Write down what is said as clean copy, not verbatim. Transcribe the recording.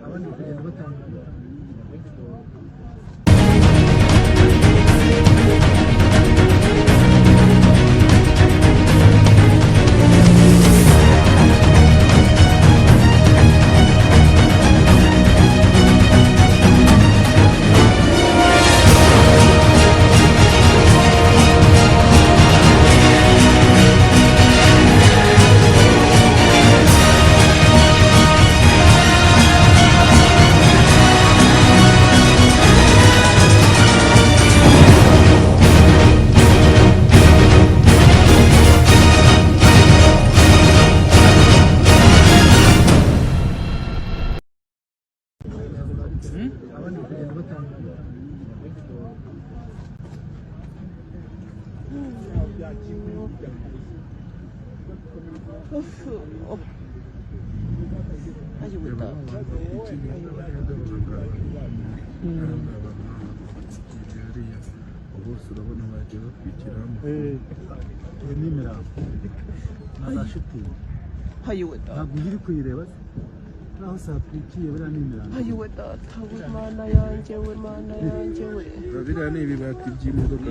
abandi bakagenda batandukanye. Abandi bakagenda batandukanye. bose urabona bagiye bakurikiramo n'imirambo na za shitingi ntabwo iri kuyireba naho satwikiye buriya n'imirambo. ayiwe data we mana yanjye we mana yanjye we biriya ni ibibati by'imodoka